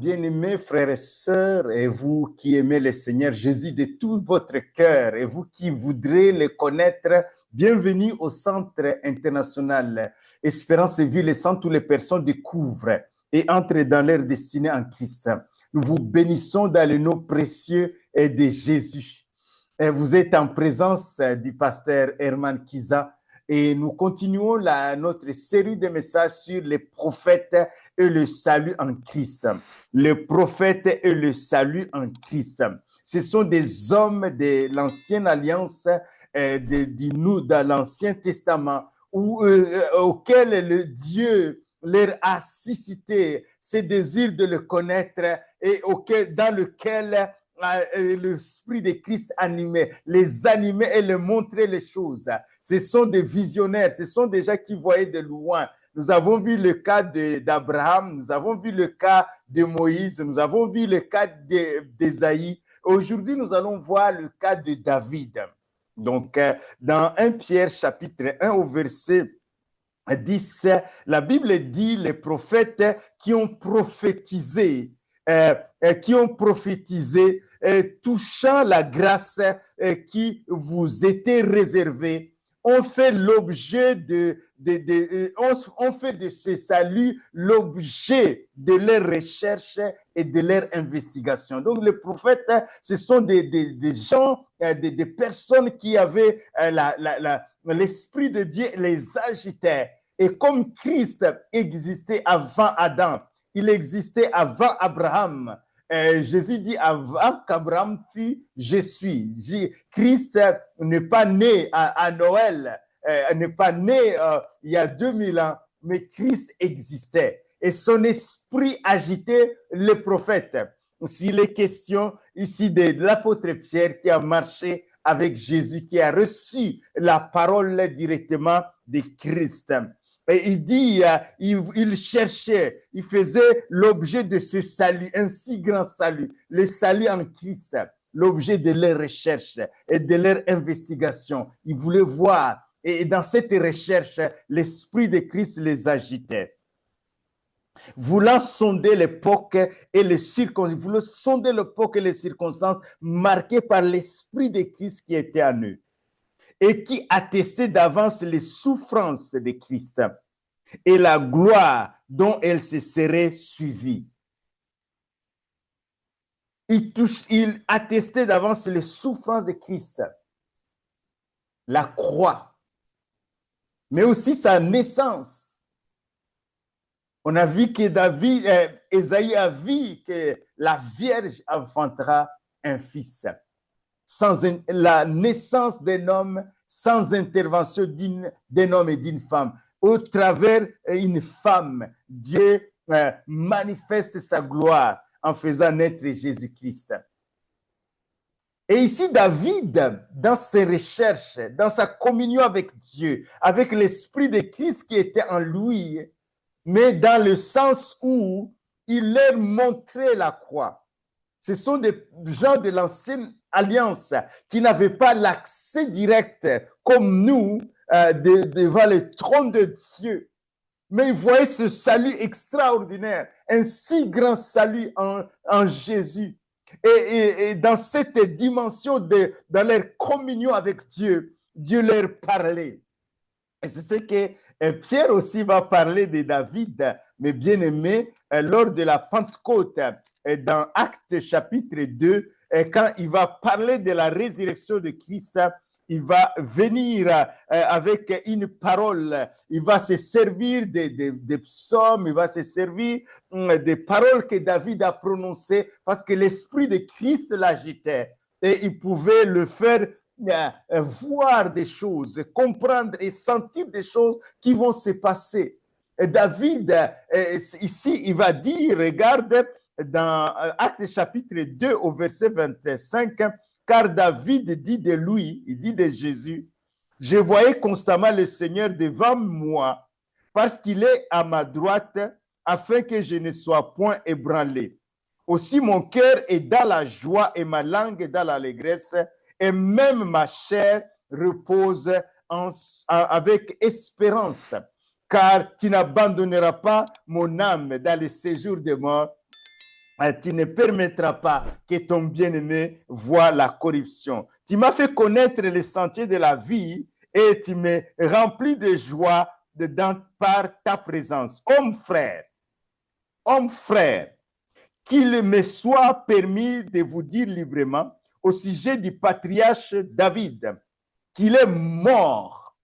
bien-aimés frères et sœurs, et vous qui aimez le Seigneur Jésus de tout votre cœur, et vous qui voudrez le connaître, bienvenue au Centre international Espérance et Vie, le centre où les personnes découvrent et entrent dans leur destinée en Christ. Nous vous bénissons dans le nom précieux de Jésus. Et vous êtes en présence du pasteur Herman Kiza, et nous continuons notre série de messages sur les prophètes et le salut en Christ. Les prophètes et le salut en Christ. Ce sont des hommes de l'ancienne alliance, dans l'Ancien Testament, auxquels le Dieu leur a suscité ce désir de le connaître et dans lequel l'esprit de Christ animait, les animait et leur montrait les choses. Ce sont des visionnaires, ce sont des gens qui voyaient de loin. Nous avons vu le cas d'Abraham, nous avons vu le cas de Moïse, nous avons vu le cas d'Ésaïe. Aujourd'hui, nous allons voir le cas de David. Donc, dans 1 Pierre chapitre 1 au verset 10, la Bible dit les prophètes qui ont prophétisé, touchant la grâce qui vous était réservée, ont fait l'objet ont fait de ce salut l'objet de leur recherche et de leur investigation. Donc les prophètes, ce sont des gens, des personnes qui avaient l'esprit de Dieu les agitait. Et comme Christ existait avant Adam, il existait avant Abraham. Jésus dit avant qu'Abraham fût, je suis. Christ n'est pas né à Noël, n'est pas né il y a 2000 ans, mais Christ existait. Et son esprit agitait les prophètes. S'il est question ici de l'apôtre Pierre qui a marché avec Jésus, qui a reçu la parole directement de Christ. Et il dit, il cherchait, il faisait l'objet de ce salut, un si grand salut, le salut en Christ, l'objet de leur recherche et de leur investigation. Il voulait voir, et dans cette recherche, l'esprit de Christ les agitait. Voulant sonder l'époque et les circonstances marquées par l'esprit de Christ qui était en eux et qui attestait d'avance les souffrances de Christ et la gloire dont elle se serait suivie. Il attestait d'avance les souffrances de Christ, la croix, mais aussi sa naissance. On a vu que Ésaïe a vu que la Vierge enfantera un fils. Sans la naissance d'un homme, sans intervention d'un homme et d'une femme. Au travers une femme, Dieu manifeste sa gloire en faisant naître Jésus-Christ. Et ici, David, dans ses recherches, dans sa communion avec Dieu, avec l'esprit de Christ qui était en lui, mais dans le sens où il leur montrait la croix. Ce sont des gens de l'ancienne alliance qui n'avaient pas l'accès direct comme nous devant le trône de Dieu. Mais ils voyaient ce salut extraordinaire, un si grand salut en Jésus. Et dans cette dimension, dans leur communion avec Dieu, Dieu leur parlait. Et c'est ce que Pierre aussi va parler de David, mais bien aimé, lors de la Pentecôte, dans Actes chapitre 2, quand il va parler de la résurrection de Christ, il va venir avec une parole, il va se servir des psaumes, il va se servir des paroles que David a prononcées parce que l'esprit de Christ l'agitait et il pouvait le faire voir des choses, comprendre et sentir des choses qui vont se passer. Et David, ici, il va dire, regarde, dans Actes chapitre 2 au verset 25, car David dit de lui, il dit de Jésus, je voyais constamment le Seigneur devant moi parce qu'il est à ma droite afin que je ne sois point ébranlé. Aussi mon cœur est dans la joie et ma langue est dans l'allégresse et même ma chair repose avec espérance, car tu n'abandonneras pas mon âme dans les séjours de mort, tu ne permettras pas que ton bien-aimé voie la corruption. Tu m'as fait connaître les sentiers de la vie et tu me remplis de joie par ta présence. Homme frère, qu'il me soit permis de vous dire librement au sujet du patriarche David, qu'il est mort,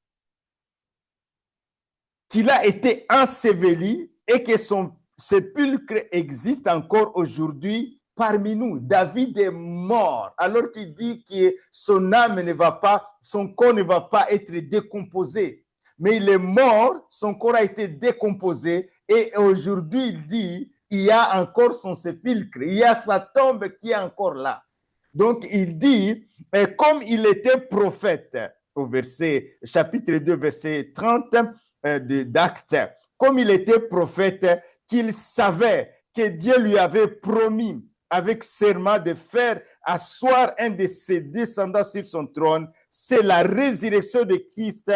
qu'il a été enseveli et que son sépulcre existe encore aujourd'hui parmi nous. David est mort, alors qu'il dit que son âme ne va pas, son corps ne va pas être décomposé. Mais il est mort, son corps a été décomposé et aujourd'hui il dit, il y a encore son sépulcre, il y a sa tombe qui est encore là. Donc il dit, comme il était prophète, au chapitre 2, verset 30 d'Actes, comme il était prophète, qu'il savait que Dieu lui avait promis avec serment de faire asseoir un de ses descendants sur son trône, c'est la résurrection de Christ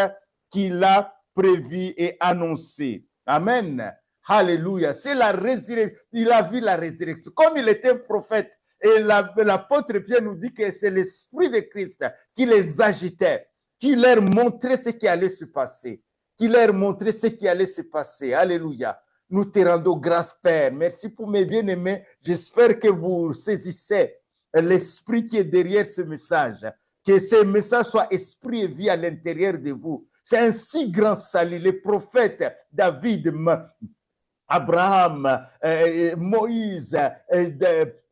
qu'il a prévu et annoncé. Amen. Alléluia. C'est la résurrection. Il a vu la résurrection. Comme il était prophète, et l'apôtre Pierre nous dit que c'est l'Esprit de Christ qui les agitait, qui leur montrait ce qui allait se passer. Qui leur montrait ce qui allait se passer. Alléluia. Nous te rendons grâce, Père. Merci pour mes bien-aimés. J'espère que vous saisissez l'esprit qui est derrière ce message. Que ce message soit esprit et vie à l'intérieur de vous. C'est un si grand salut. Les prophètes, David, Abraham, Moïse,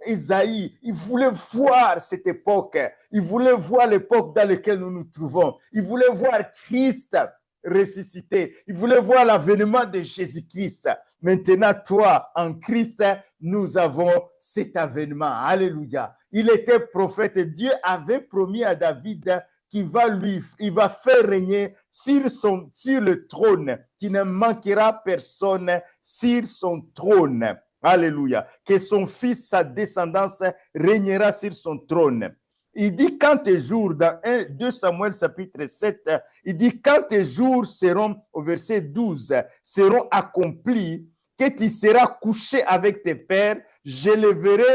Isaïe, ils voulaient voir cette époque. Ils voulaient voir l'époque dans laquelle nous nous trouvons. Ils voulaient voir Christ ressuscité. Ils voulaient voir l'avènement de Jésus-Christ. Maintenant, toi, en Christ, nous avons cet avènement. Alléluia. Il était prophète. Dieu avait promis à David qu'il va faire régner sur le trône, qui ne manquera personne sur son trône. Alléluia. Que son fils, sa descendance, régnera sur son trône. Il dit quand tes jours, dans 2 Samuel chapitre 7, il dit quand tes jours seront, au verset 12, seront accomplis, que tu seras couché avec tes pères, j'élèverai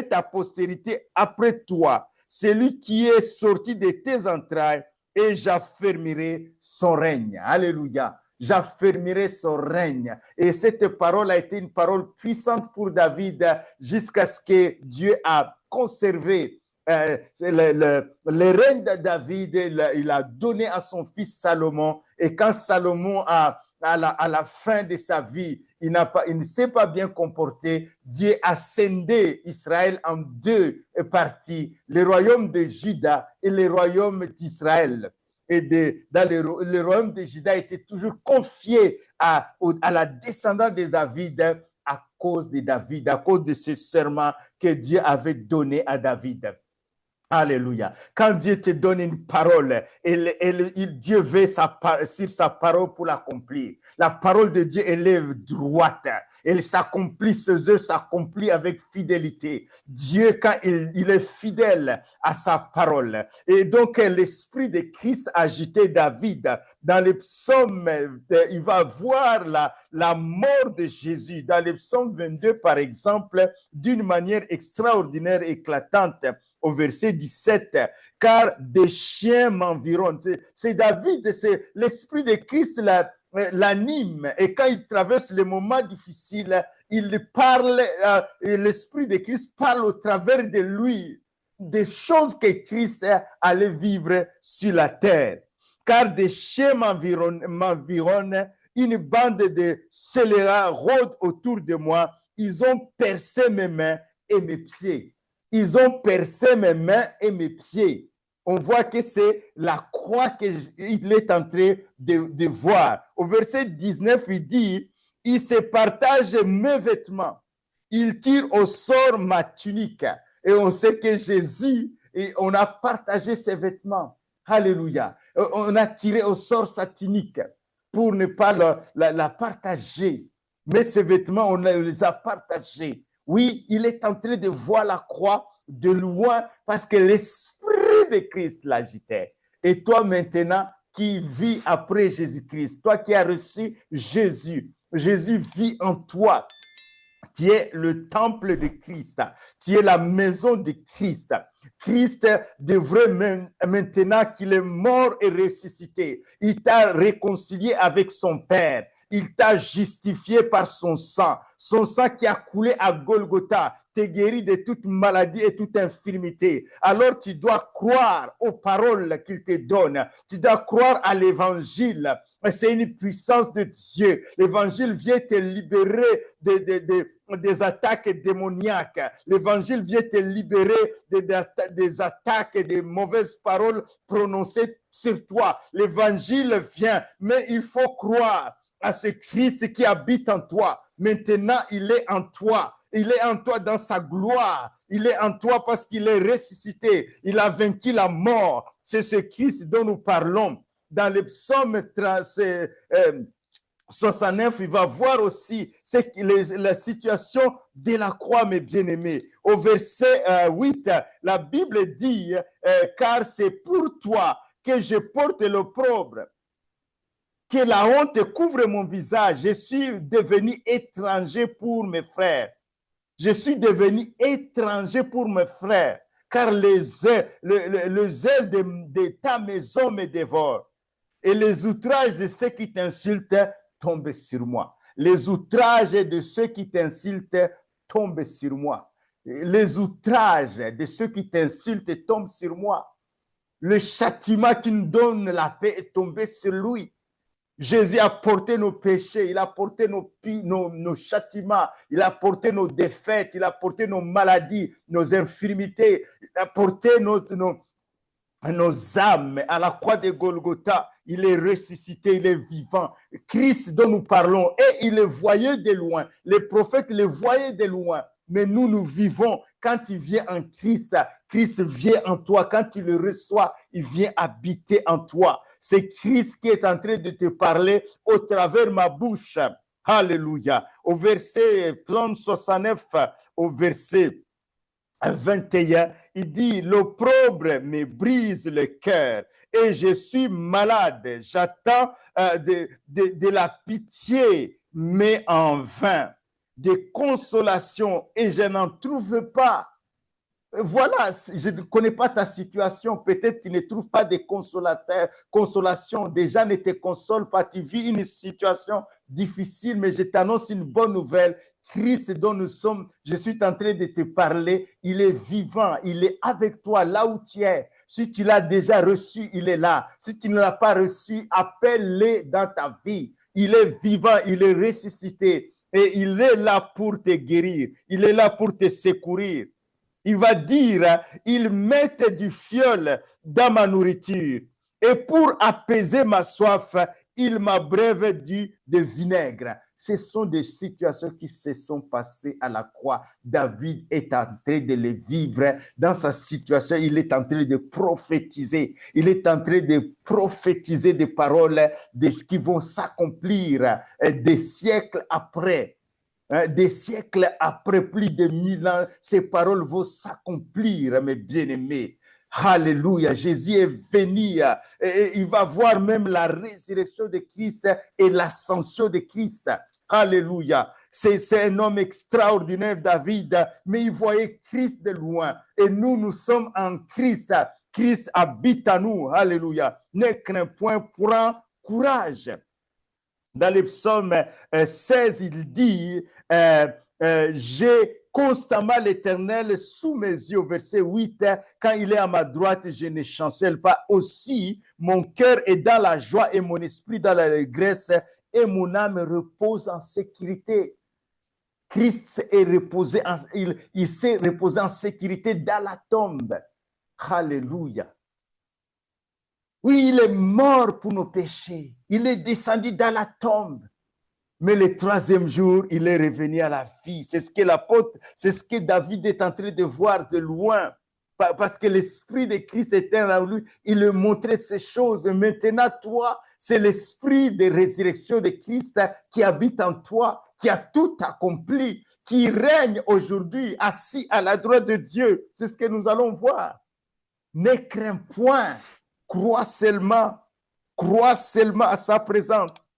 ta postérité après toi, celui qui est sorti de tes entrailles, et j'affermirai son règne. Alléluia. J'affermirai son règne. Et cette parole a été une parole puissante pour David jusqu'à ce que Dieu a conservé le règne de David. Il a donné à son fils Salomon. Et quand Salomon à la fin de sa vie, il ne s'est pas bien comporté, Dieu a scindé Israël en 2 parties, le royaume de Juda et le royaume d'Israël. Et le royaume de Juda était toujours confié à la descendance de David à cause de David, à cause de ce serment que Dieu avait donné à David. Alléluia. Quand Dieu te donne une parole, Dieu veut sur sa parole pour l'accomplir. La parole de Dieu, elle est droite. Elle s'accomplit, ses œuvres s'accomplissent avec fidélité. Dieu, quand il est fidèle à sa parole. Et donc, l'esprit de Christ agitait David. Dans les psaumes, il va voir la mort de Jésus. Dans les psaumes 22, par exemple, d'une manière extraordinaire, éclatante. Au verset 17, car des chiens m'environnent. C'est David, c'est l'esprit de Christ l'anime. Et quand il traverse les moments difficiles, il parle, l'esprit de Christ parle au travers de lui des choses que Christ allait vivre sur la terre. Car des chiens m'environnent, une bande de scélérats rôde autour de moi. Ils ont percé mes mains et mes pieds. Ils ont percé mes mains et mes pieds. On voit que c'est la croix qu'il est en train de voir. Au verset 19, il dit, il se partage mes vêtements. Il tire au sort ma tunique. Et on sait que Jésus, on a partagé ses vêtements. Alléluia. On a tiré au sort sa tunique pour ne pas la partager. Mais ses vêtements, on les a partagés. Oui, il est en train de voir la croix de loin parce que l'esprit de Christ l'agitait. Et toi maintenant qui vis après Jésus-Christ, toi qui as reçu Jésus, Jésus vit en toi. Tu es le temple de Christ. Tu es la maison de Christ. Christ devrait maintenant qu'il est mort et ressuscité. Il t'a réconcilié avec son Père. Il t'a justifié par son sang qui a coulé à Golgotha, t'est guéri de toute maladie et toute infirmité. Alors tu dois croire aux paroles qu'il te donne. Tu dois croire à l'évangile. C'est une puissance de Dieu. L'évangile vient te libérer des attaques démoniaques. L'évangile vient te libérer des attaques et des mauvaises paroles prononcées sur toi. L'évangile vient, mais il faut croire à ce Christ qui habite en toi. Maintenant, il est en toi. Il est en toi dans sa gloire. Il est en toi parce qu'il est ressuscité. Il a vaincu la mort. C'est ce Christ dont nous parlons. Dans le psaume 69, il va voir aussi la situation de la croix, mes bien-aimés. Au verset 8, la Bible dit, car c'est pour toi que je porte l'opprobre, que la honte couvre mon visage. Je suis devenu étranger pour mes frères. Je suis devenu étranger pour mes frères, car le zèle de ta maison me dévore. Et les outrages de ceux qui t'insultent tombent sur moi. Les outrages de ceux qui t'insultent tombent sur moi. Les outrages de ceux qui t'insultent tombent sur moi. Le châtiment qui nous donne la paix est tombé sur lui. Jésus a porté nos péchés, il a porté nos châtiments, il a porté nos défaites, il a porté nos maladies, nos infirmités, il a porté nos âmes à la croix de Golgotha. Il est ressuscité, il est vivant. Christ dont nous parlons, et il le voyait de loin. Les prophètes le voyaient de loin. Mais nous vivons. Quand il vient en Christ, Christ vient en toi. Quand tu le reçois, il vient habiter en toi. C'est Christ qui est en train de te parler au travers ma bouche. Alléluia. Au verset Psaume 69, au verset 21, il dit, l'opprobre me brise le cœur et je suis malade. J'attends de la pitié, mais en vain, des consolations et je n'en trouve pas. Voilà, je ne connais pas ta situation. Peut-être tu ne trouves pas de consolation. Déjà ne te console pas. Tu vis une situation difficile, mais je t'annonce une bonne nouvelle. Christ dont nous sommes, je suis en train de te parler, il est vivant, il est avec toi là où tu es. Si tu l'as déjà reçu, il est là. Si tu ne l'as pas reçu, appelle-le dans ta vie. Il est vivant, il est ressuscité et il est là pour te guérir. Il est là pour te secourir. Il va dire, ils mettent du fioul dans ma nourriture et pour apaiser ma soif, il m'abreuve de vinaigre. Ce sont des situations qui se sont passées à la croix. David est en train de les vivre dans sa situation. Il est en train de prophétiser. Il est en train de prophétiser des paroles qui vont s'accomplir des siècles après. Des siècles après, plus de 1000 ans, ces paroles vont s'accomplir, mes bien-aimés. Alléluia, Jésus est venu et il va voir même la résurrection de Christ et l'ascension de Christ. Alléluia, c'est un homme extraordinaire, David, mais il voyait Christ de loin et nous sommes en Christ. Christ habite en nous. Alléluia, ne crains point, prends courage. Dans le psaume 16, il dit, j'ai constamment l'Éternel sous mes yeux. Verset 8, quand il est à ma droite, je ne chancelle pas. Aussi, mon cœur est dans la joie et mon esprit dans l'allégresse et mon âme repose en sécurité. Christ est reposé, il s'est reposé en sécurité dans la tombe. Alléluia. Oui, il est mort pour nos péchés. Il est descendu dans la tombe. Mais le troisième jour, il est revenu à la vie. C'est ce que l'apôtre, c'est ce que David est en train de voir de loin. Parce que l'esprit de Christ était en lui. Il lui montrait ces choses. Et maintenant, toi, c'est l'esprit de résurrection de Christ qui habite en toi, qui a tout accompli, qui règne aujourd'hui assis à la droite de Dieu. C'est ce que nous allons voir. Ne crains point. Crois seulement à sa présence,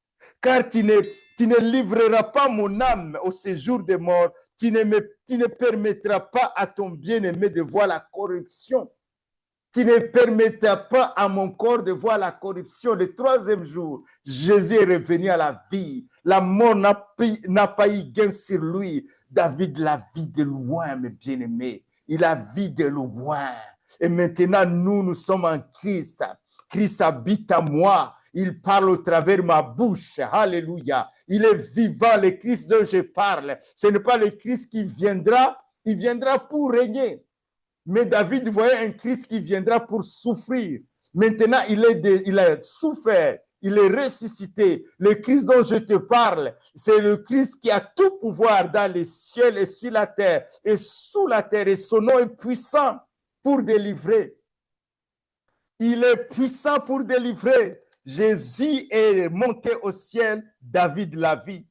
car tu ne livreras pas mon âme au séjour des morts, tu ne permettras pas à ton bien-aimé de voir la corruption. Tu ne permettras pas à mon corps de voir la corruption. Le troisième jour, Jésus est revenu à la vie. La mort n'a pas eu gain sur lui. David l'a vu de loin, mes bien-aimés. Il a vu de loin. Et maintenant, nous sommes en Christ. Christ habite en moi. Il parle au travers de ma bouche. Alléluia. Il est vivant, le Christ dont je parle. Ce n'est pas le Christ qui viendra. Il viendra pour régner. Mais David voyait un Christ qui viendra pour souffrir. Maintenant, il a souffert, il est ressuscité. Le Christ dont je te parle, c'est le Christ qui a tout pouvoir dans les cieux et sur la terre et sous la terre. Et son nom est puissant pour délivrer. Il est puissant pour délivrer. Jésus est monté au ciel, David l'a vu.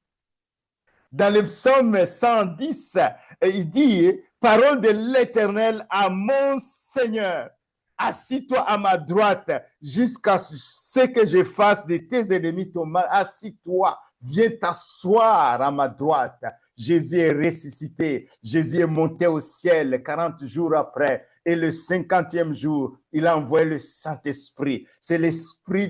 Dans le psaume 110, il dit, parole de l'Éternel à mon Seigneur, assis-toi à ma droite jusqu'à ce que je fasse de tes ennemis ton mal. Assis-toi, viens t'asseoir à ma droite. Jésus est ressuscité, Jésus est monté au ciel 40 jours après. Et le 50e jour, il a envoyé le Saint-Esprit. C'est l'Esprit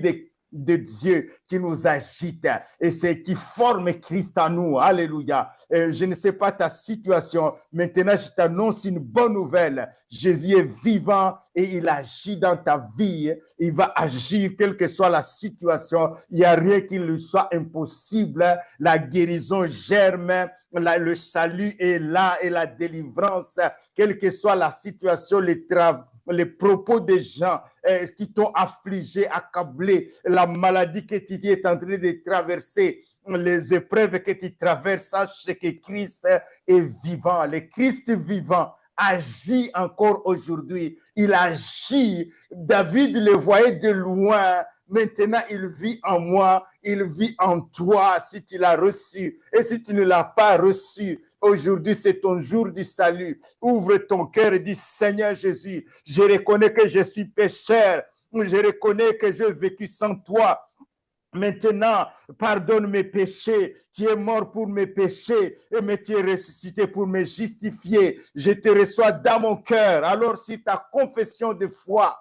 de Dieu qui nous agite et c'est qui forme Christ en nous. Alléluia. Je ne sais pas ta situation. Maintenant, je t'annonce une bonne nouvelle. Jésus est vivant et il agit dans ta vie. Il va agir quelle que soit la situation. Il n'y a rien qui lui soit impossible. La guérison germe. Le salut est là et la délivrance, quelle que soit la situation, les propos des gens qui t'ont affligé, accablé, la maladie que tu es en train de traverser, les épreuves que tu traverses, sache que Christ est vivant. Le Christ vivant agit encore aujourd'hui. Il agit. David le voyait de loin. Maintenant, il vit en moi, il vit en toi si tu l'as reçu. Et si tu ne l'as pas reçu, aujourd'hui, c'est ton jour du salut. Ouvre ton cœur et dis, Seigneur Jésus, je reconnais que je suis pécheur. Je reconnais que j'ai vécu sans toi. Maintenant, pardonne mes péchés. Tu es mort pour mes péchés, mais tu es ressuscité pour me justifier. Je te reçois dans mon cœur. Alors, si ta confession de foi,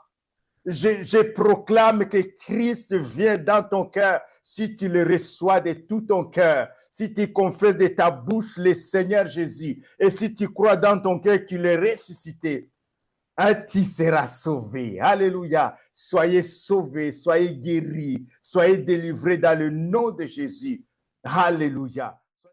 je proclame que Christ vient dans ton cœur si tu le reçois de tout ton cœur, si tu confesses de ta bouche le Seigneur Jésus et si tu crois dans ton cœur qu'il est ressuscité, tu seras sauvé. Alléluia. Soyez sauvés, soyez guéris, soyez délivrés dans le nom de Jésus. Alléluia.